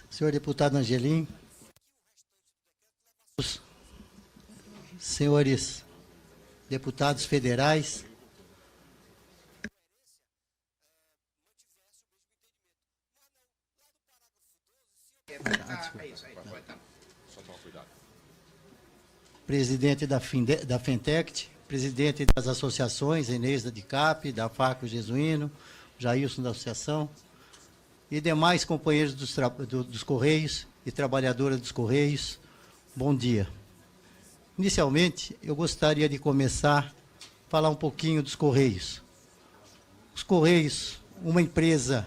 Senhor deputado Angelim, senhores deputados federais, presidente da Fintech, presidente das associações, Inês da DICAP, da FACO Jesuíno, Jailson da Associação, e demais companheiros dos Correios e trabalhadoras dos Correios, bom dia. Inicialmente, eu gostaria de começar a falar um pouquinho dos Correios. Os Correios, uma empresa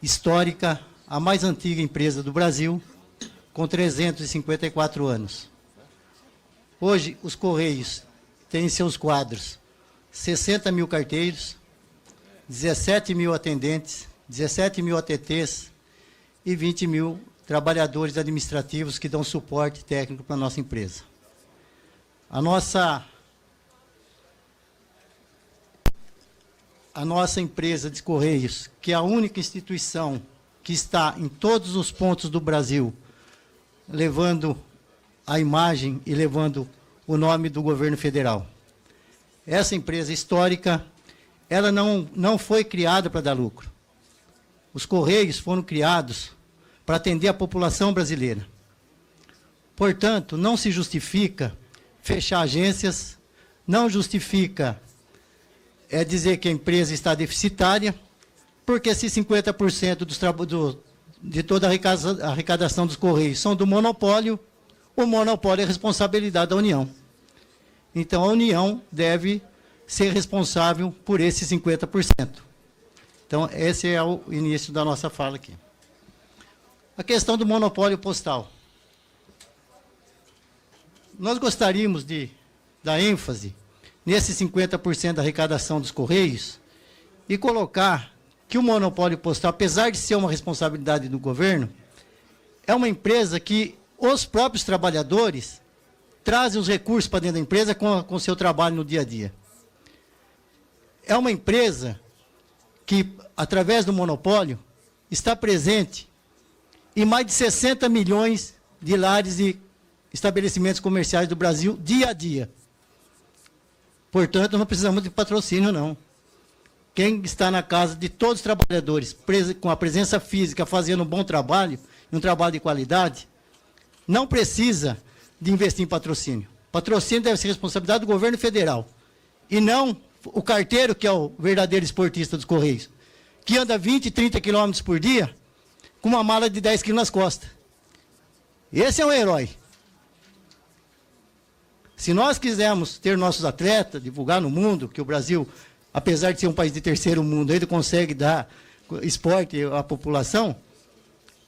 histórica, a mais antiga empresa do Brasil, com 354 anos. Hoje, os Correios têm em seus quadros 60 mil carteiros, 17 mil atendentes, 17 mil ATTs e 20 mil trabalhadores administrativos que dão suporte técnico para a nossa empresa. A nossa empresa de Correios, que é a única instituição que está em todos os pontos do Brasil, levando a imagem e levando o nome do governo federal. Essa empresa histórica, ela não foi criada para dar lucro. Os Correios foram criados para atender a população brasileira. Portanto, não se justifica fechar agências, não justifica dizer que a empresa está deficitária, porque se 50% de toda a arrecadação dos Correios são do monopólio, o monopólio é responsabilidade da União. Então, a União deve ser responsável por esses 50%. Então, esse é o início da nossa fala aqui. A questão do monopólio postal. Nós gostaríamos de dar ênfase nesses 50% da arrecadação dos Correios e colocar que o monopólio postal, apesar de ser uma responsabilidade do governo, é uma empresa que os próprios trabalhadores trazem os recursos para dentro da empresa com o seu trabalho no dia a dia. É uma empresa que, através do monopólio, está presente em mais de 60 milhões de lares e estabelecimentos comerciais do Brasil, dia a dia. Portanto, não precisamos de patrocínio, não. Quem está na casa de todos os trabalhadores, com a presença física, fazendo um bom trabalho, um trabalho de qualidade, não precisa de investir em patrocínio. Patrocínio deve ser responsabilidade do governo federal, e não o carteiro, que é o verdadeiro esportista dos Correios, que anda 20, 30 quilômetros por dia, com uma mala de 10 quilos nas costas. Esse é um herói. Se nós quisermos ter nossos atletas, divulgar no mundo, que o Brasil, apesar de ser um país de terceiro mundo, ainda consegue dar esporte à população,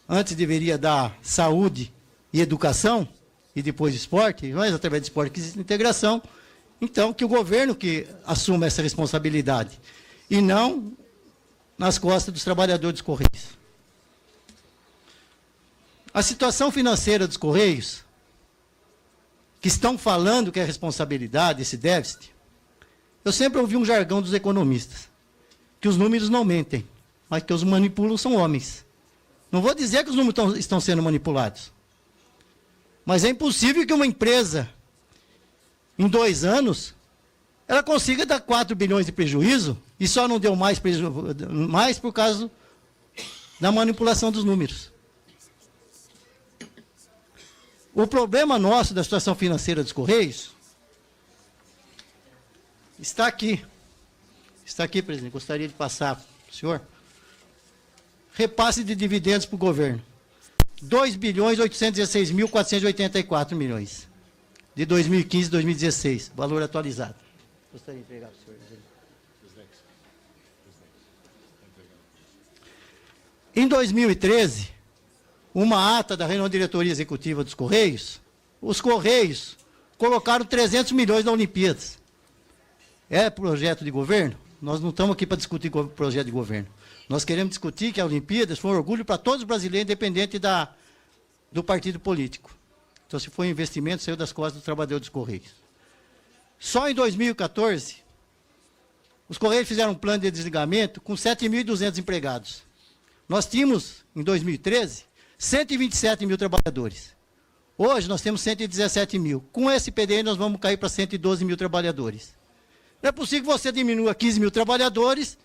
antes deveria dar saúde e educação, e depois esporte, mas através do esporte que existe integração. Então, que o governo que assuma essa responsabilidade, e não nas costas dos trabalhadores dos Correios. A situação financeira dos Correios, que estão falando que é responsabilidade, esse déficit, eu sempre ouvi um jargão dos economistas, que os números não mentem, mas que os manipulam são homens. Não vou dizer que os números estão sendo manipulados, mas é impossível que uma empresa, em 2 anos, ela consiga dar 4 bilhões de prejuízo, e só não deu mais por causa da manipulação dos números. O problema nosso da situação financeira dos Correios está aqui. Está aqui, presidente. Gostaria de passar para o senhor. Repasse de dividendos para o governo. 2.816.484 milhões. De 2015 a 2016. Valor atualizado. Gostaria de entregar para o senhor. Em 2013, uma ata da reunião de diretoria executiva dos Correios, os Correios colocaram 300 milhões na Olimpíadas. É projeto de governo? Nós não estamos aqui para discutir projeto de governo. Nós queremos discutir que a Olimpíadas foi um orgulho para todos os brasileiros, independente do partido político. Então, se foi um investimento, saiu das costas do trabalhador dos Correios. Só em 2014, os Correios fizeram um plano de desligamento com 7.200 empregados. nós tínhamos, em 2013, 127 mil trabalhadores. Hoje nós temos 117 mil. Com esse PDI nós vamos cair para 112 mil trabalhadores. Não é possível que você diminua 15 mil trabalhadores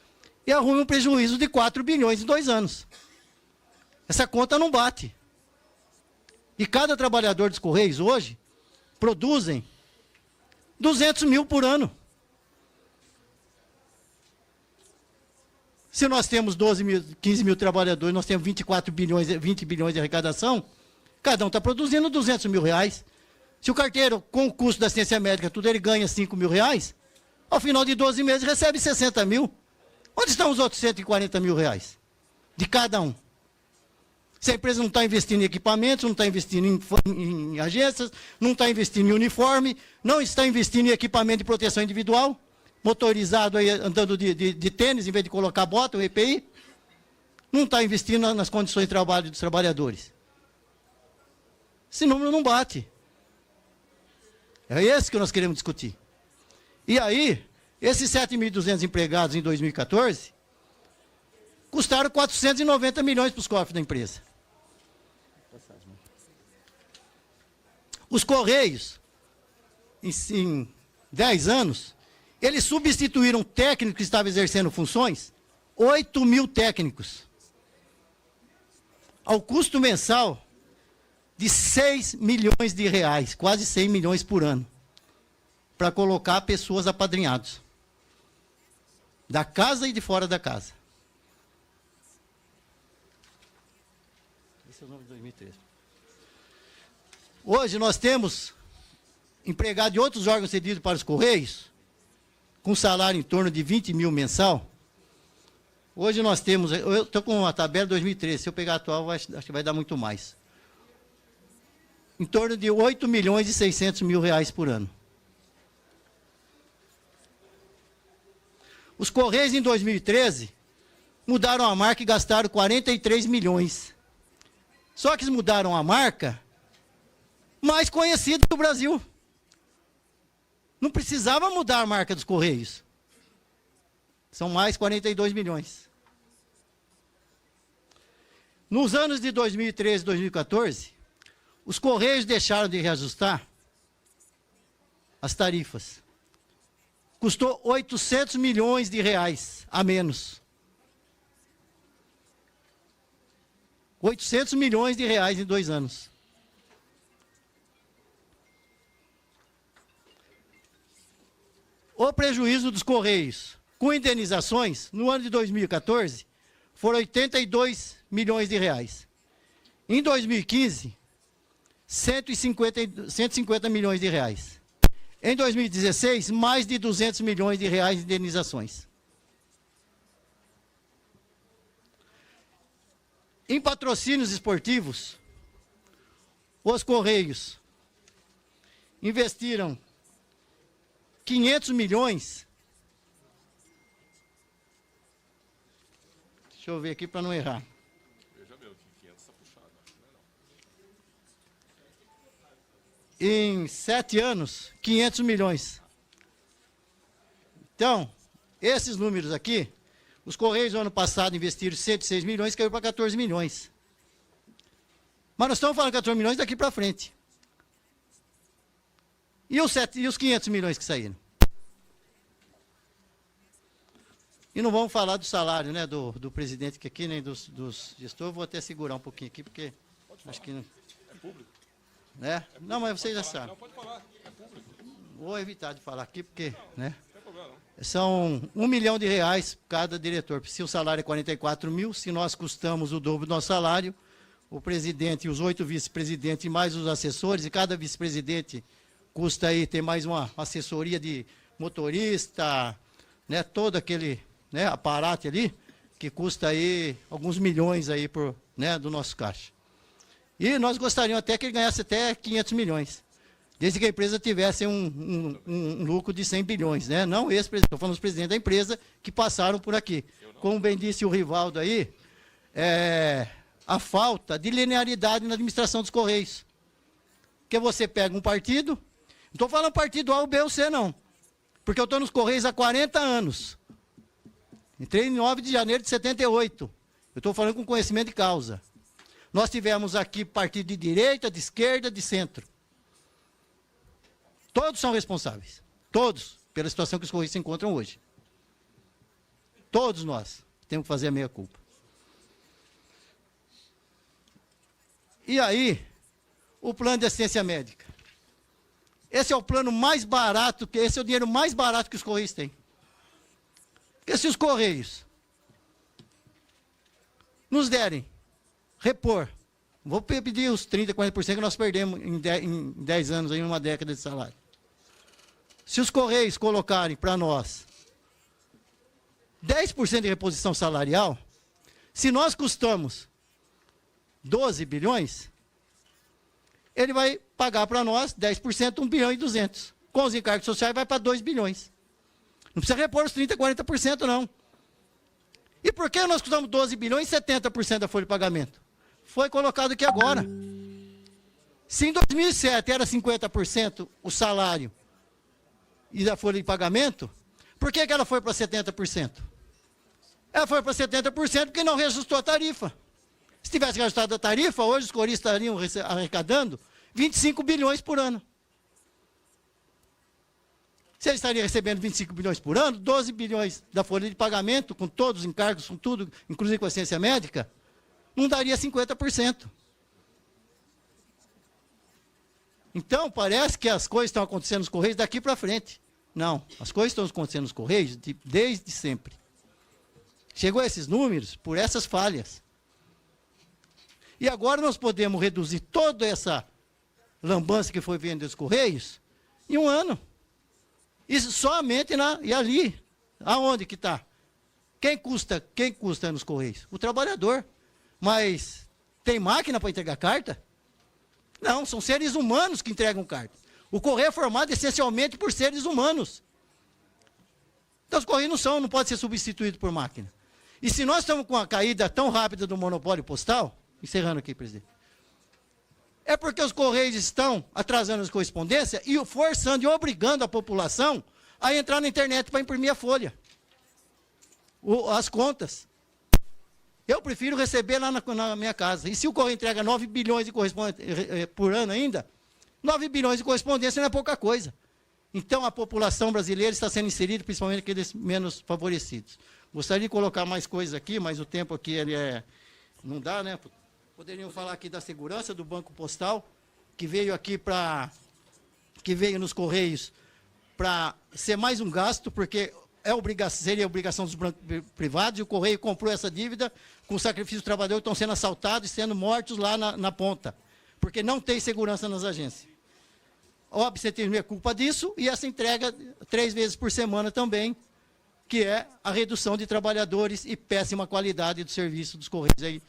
e arrume um prejuízo de 4 bilhões em 2 anos. Essa conta não bate. E cada trabalhador dos Correios hoje produzem 200 mil por ano. Se nós temos 15 mil trabalhadores, nós temos 20 bilhões de arrecadação, cada um está produzindo 200 mil reais. Se o carteiro, com o custo da assistência médica, tudo ele ganha 5 mil reais, ao final de 12 meses recebe 60 mil. Onde estão os outros 140 mil reais? De cada um. Se a empresa não está investindo em equipamentos, não está investindo em agências, não está investindo em uniforme, não está investindo em equipamento de proteção individual, motorizado aí, andando de tênis, em vez de colocar bota, o EPI, não está investindo nas condições de trabalho dos trabalhadores. Esse número não bate. É esse que nós queremos discutir. E aí, esses 7.200 empregados em 2014 custaram 490 milhões para os cofres da empresa. Os Correios, em 10 anos, eles substituíram técnicos que estavam exercendo funções, 8 mil técnicos, ao custo mensal de 6 milhões de reais, quase 100 milhões por ano, para colocar pessoas apadrinhadas, da casa e de fora da casa. Esse é o nome de 2013. Hoje nós temos empregado de outros órgãos cedidos para os Correios, com salário em torno de 20 mil mensal. Hoje nós temos, eu estou com uma tabela de 2013, se eu pegar a atual, acho que vai dar muito mais. Em torno de 8 milhões e 600 mil reais por ano. Os Correios, em 2013, mudaram a marca e gastaram 43 milhões. Só que eles mudaram a marca mais conhecida do Brasil. Não precisava mudar a marca dos Correios. São mais 42 milhões. Nos anos de 2013 e 2014, os Correios deixaram de reajustar as tarifas. Custou 800 milhões de reais a menos. 800 milhões de reais em 2 anos. O prejuízo dos Correios com indenizações, no ano de 2014, foram 82 milhões de reais. Em 2015, 150 milhões de reais. Em 2016, mais de 200 milhões de reais de indenizações. Em patrocínios esportivos, os Correios investiram 500 milhões. Deixa eu ver aqui para não errar. Veja meu, que 500 está puxado. Em 7 anos, 500 milhões. Então, esses números aqui, os Correios no ano passado investiram 106 milhões, caiu para 14 milhões. Mas nós estamos falando 14 milhões daqui para frente. E os 500 milhões que saíram? E não vamos falar do salário, né, do presidente aqui, nem dos gestores. Vou até segurar um pouquinho aqui, porque acho que não... É público. Né? Não, mas vocês já sabem. Não, pode falar. É público. Vou evitar de falar aqui, porque... né? Não tem problema, não. São R$1 milhão cada diretor. Se o salário é 44 mil, se nós custamos o dobro do nosso salário, o presidente e os 8 vice-presidentes, mais os assessores, e cada vice-presidente custa aí, tem mais uma assessoria de motorista, né, todo aquele, né, aparato ali, que custa aí alguns milhões aí por, né, do nosso caixa. E nós gostaríamos até que ele ganhasse até 500 milhões, desde que a empresa tivesse um lucro de 100 bilhões, né? Não esse presidente, estou falando dos presidentes da empresa que passaram por aqui. Como bem disse o Rivaldo aí, a falta de linearidade na administração dos Correios. Porque você pega um partido, não estou falando partido A, ou B ou C, não. Porque eu estou nos Correios há 40 anos. Entrei em 9 de janeiro de 78. Eu Eu estou falando com conhecimento de causa. Nós tivemos aqui partido de direita, de esquerda, de centro. Todos são responsáveis. Todos, pela situação que os Correios se encontram hoje. Todos nós temos que fazer a meia-culpa. E aí, o plano de assistência médica. Esse é o plano mais barato, esse é o dinheiro mais barato que os Correios têm. Porque se os Correios nos derem, repor, vou pedir os 30%, 40% que nós perdemos em 10 anos, em uma década de salário. Se os Correios colocarem para nós 10% de reposição salarial, se nós custamos 12 bilhões, ele vai pagar para nós 10%, 1 bilhão e 200. Com os encargos sociais vai para 2 bilhões. Não precisa repor os 30%, 40% não. E por que nós custamos 12 bilhões e 70% da folha de pagamento? Foi colocado aqui agora. Se em 2007 era 50% o salário e da folha de pagamento, por que ela foi para 70%? Ela foi para 70% porque não reajustou a tarifa. Se tivesse reajustado a tarifa, hoje os Correios estariam arrecadando 25 bilhões por ano. Se eles estariam recebendo 25 bilhões por ano, 12 bilhões da folha de pagamento, com todos os encargos, com tudo, inclusive com a ciência médica, não daria 50%. Então, parece que as coisas estão acontecendo nos Correios daqui para frente. Não, as coisas estão acontecendo nos Correios desde sempre. Chegou a esses números por essas falhas. E agora nós podemos reduzir toda essa lambança que foi vendo dos Correios em um ano. Isso somente e ali. Aonde que está? Quem custa nos Correios? O trabalhador. Mas tem máquina para entregar carta? Não, são seres humanos que entregam carta. O Correio é formado essencialmente por seres humanos. Então os Correios não podem ser substituídos por máquina. E se nós estamos com a caída tão rápida do monopólio postal, encerrando aqui, presidente, é porque os Correios estão atrasando as correspondências e forçando e obrigando a população a entrar na internet para imprimir a folha, as contas. Eu prefiro receber lá na minha casa. E se o Correio entrega 9 bilhões de correspondência por ano ainda, 9 bilhões de correspondência não é pouca coisa. Então a população brasileira está sendo inserida, principalmente aqueles menos favorecidos. Gostaria de colocar mais coisas aqui, mas o tempo aqui não dá, né? Poderiam falar aqui da segurança do Banco Postal, que veio aqui que veio nos Correios para ser mais um gasto, porque seria obrigação dos bancos privados, e o Correio comprou essa dívida com o sacrifício dos trabalhadores que estão sendo assaltados e sendo mortos lá na ponta, porque não tem segurança nas agências. O absenteísmo é culpa disso, e essa entrega 3 vezes por semana também, que é a redução de trabalhadores e péssima qualidade do serviço dos Correios aí,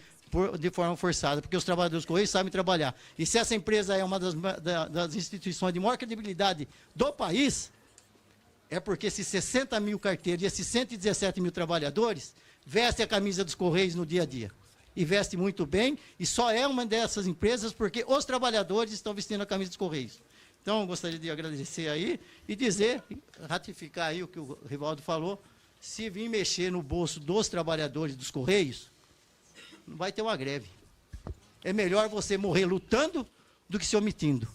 de forma forçada, porque os trabalhadores dos Correios sabem trabalhar. E se essa empresa é uma das instituições de maior credibilidade do país, é porque esses 60 mil carteiros e esses 117 mil trabalhadores vestem a camisa dos Correios no dia a dia. E veste muito bem, e só é uma dessas empresas porque os trabalhadores estão vestindo a camisa dos Correios. Então, eu gostaria de agradecer aí e dizer, ratificar aí o que o Rivaldo falou, se vir mexer no bolso dos trabalhadores dos Correios, não vai ter uma greve. É melhor você morrer lutando do que se omitindo.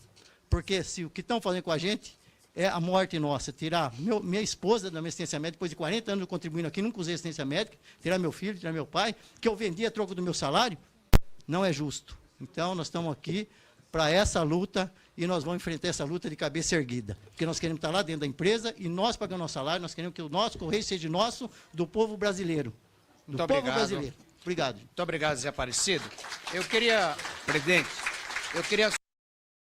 Porque se o que estão fazendo com a gente é a morte nossa. Tirar minha esposa da minha assistência médica, depois de 40 anos contribuindo aqui, nunca usei assistência médica, tirar meu filho, tirar meu pai, que eu vendi a troco do meu salário, não é justo. Então, nós estamos aqui para essa luta e nós vamos enfrentar essa luta de cabeça erguida. Porque nós queremos estar lá dentro da empresa e nós pagamos nosso salário, nós queremos que o nosso Correio seja nosso, do povo brasileiro. Do Muito povo obrigado. brasileiro. Obrigado. Muito obrigado, Zé Aparecido. Presidente, eu queria